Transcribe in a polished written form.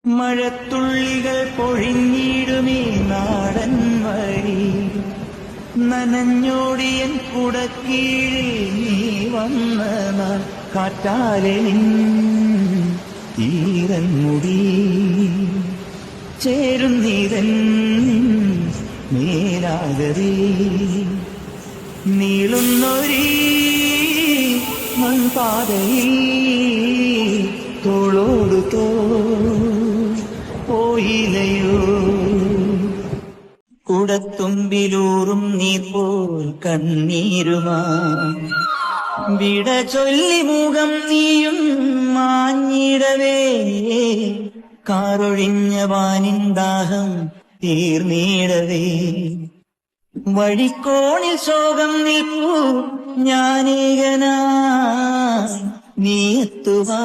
മഴത്തുള്ളികൾ പൊഴിഞ്ഞിടുമേ നാടൻ വഴി, നനഞ്ഞോടിയൻ കുടക്കീഴിൽ നീ വന്ന നാൾ, കാറ്റാലെ നിൻ ഈരൻ മുടി ചേരുന്നീതൻ മേലാകരി, നീളുന്നൊരീ മൺപാതയിൽ തോളോടു പോയില്ലയോ. കുടത്തുമ്പിലൂറും നീ പോൽ കണ്ണീരുമാ വിട ചൊല്ലി മുഖം നീയും മാഞ്ഞിടവേ, കാറൊഴിഞ്ഞ വാനിൻ ദാഹം തീർന്നിടവേ, വഴിക്കോണിൽ ശോകം നിൽപ്പൂ ഞാനേകനാ നീ എത്തുവാ.